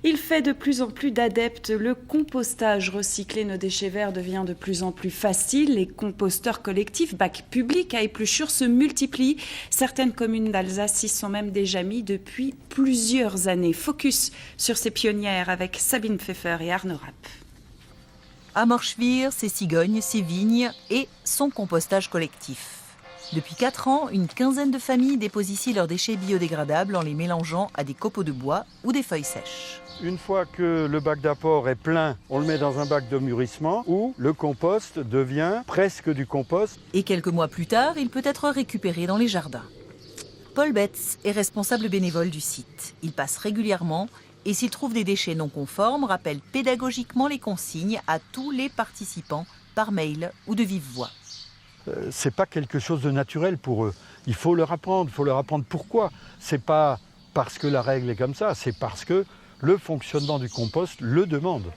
Il fait de plus en plus d'adeptes. Le compostage recyclé nos déchets verts devient de plus en plus facile. Les composteurs collectifs, bacs publics à épluchures se multiplient. Certaines communes d'Alsace s'y sont même déjà mis depuis plusieurs années. Focus sur ces pionnières avec Sabine Pfeffer et Arnaud Rapp. À Morchevire, ses cigognes, ses vignes et son compostage collectif. Depuis 4 ans, une quinzaine de familles déposent ici leurs déchets biodégradables en les mélangeant à des copeaux de bois ou des feuilles sèches. Une fois que le bac d'apport est plein, on le met dans un bac de mûrissement où le compost devient presque du compost. Et quelques mois plus tard, il peut être récupéré dans les jardins. Paul Betz est responsable bénévole du site. Il passe régulièrement et s'il trouve des déchets non conformes, rappelle pédagogiquement les consignes à tous les participants par mail ou de vive voix. C'est pas quelque chose de naturel pour eux. Il faut leur apprendre pourquoi. C'est pas parce que la règle est comme ça, c'est parce que le fonctionnement du compost le demande.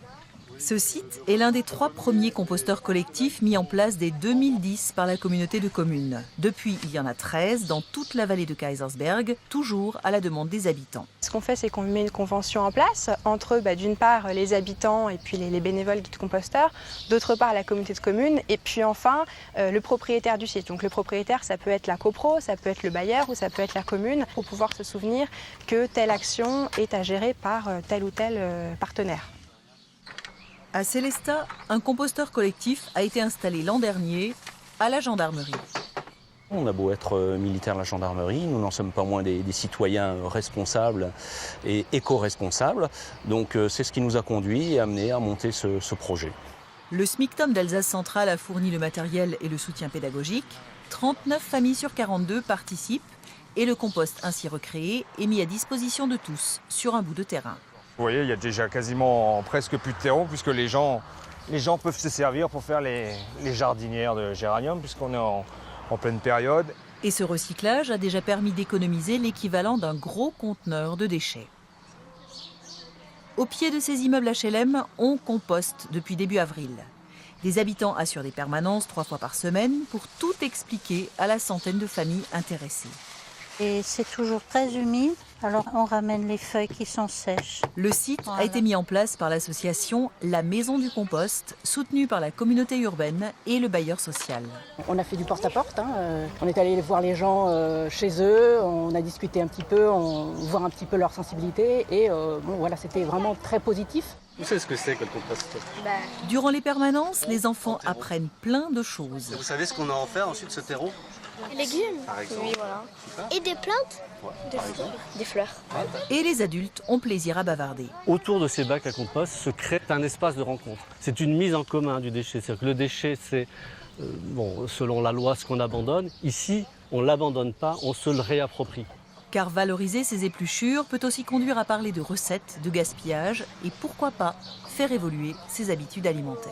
Ce site est l'un des 3 premiers composteurs collectifs mis en place dès 2010 par la communauté de communes. Depuis, il y en a 13 dans toute la vallée de Kaysersberg, toujours à la demande des habitants. Ce qu'on fait, c'est qu'on met une convention en place entre d'une part les habitants et puis les bénévoles guides composteurs, d'autre part la communauté de communes et puis enfin le propriétaire du site. Donc le propriétaire, ça peut être la copro, ça peut être le bailleur ou ça peut être la commune pour pouvoir se souvenir que telle action est à gérer par tel ou tel partenaire. À Célestat, un composteur collectif a été installé l'an dernier à la gendarmerie. On a beau être militaire à la gendarmerie, nous n'en sommes pas moins des citoyens responsables et éco-responsables. Donc c'est ce qui nous a conduit et amené à monter ce projet. Le SMICTOM d'Alsace Centrale a fourni le matériel et le soutien pédagogique. 39 familles sur 42 participent et le compost ainsi recréé est mis à disposition de tous sur un bout de terrain. Vous voyez, il y a déjà quasiment presque plus de terreau puisque les gens peuvent se servir pour faire les jardinières de géranium puisqu'on est en pleine période. Et ce recyclage a déjà permis d'économiser l'équivalent d'un gros conteneur de déchets. Au pied de ces immeubles HLM, on composte depuis début avril. Des habitants assurent des permanences 3 fois par semaine pour tout expliquer à la centaine de familles intéressées. Et c'est toujours très humide, alors on ramène les feuilles qui sont sèches. Le site a été mis en place par l'association La Maison du Compost, soutenue par la communauté urbaine et le bailleur social. On a fait du porte-à-porte, on est allé voir les gens chez eux, on a discuté un petit peu, voir un petit peu leur sensibilité et c'était vraiment très positif. Vous savez ce que c'est que le compost? Durant les permanences, les enfants apprennent plein de choses. Vous savez ce qu'on a en fait ensuite ce terreau? Légumes. Par exemple. Oui, voilà. Et des plantes, des fleurs. Et les adultes ont plaisir à bavarder. Autour de ces bacs à compost se crée un espace de rencontre. C'est une mise en commun du déchet. C'est-à-dire que le déchet, c'est, selon la loi, ce qu'on abandonne. Ici, on ne l'abandonne pas, on se le réapproprie. Car valoriser ces épluchures peut aussi conduire à parler de recettes, de gaspillage et pourquoi pas faire évoluer ses habitudes alimentaires.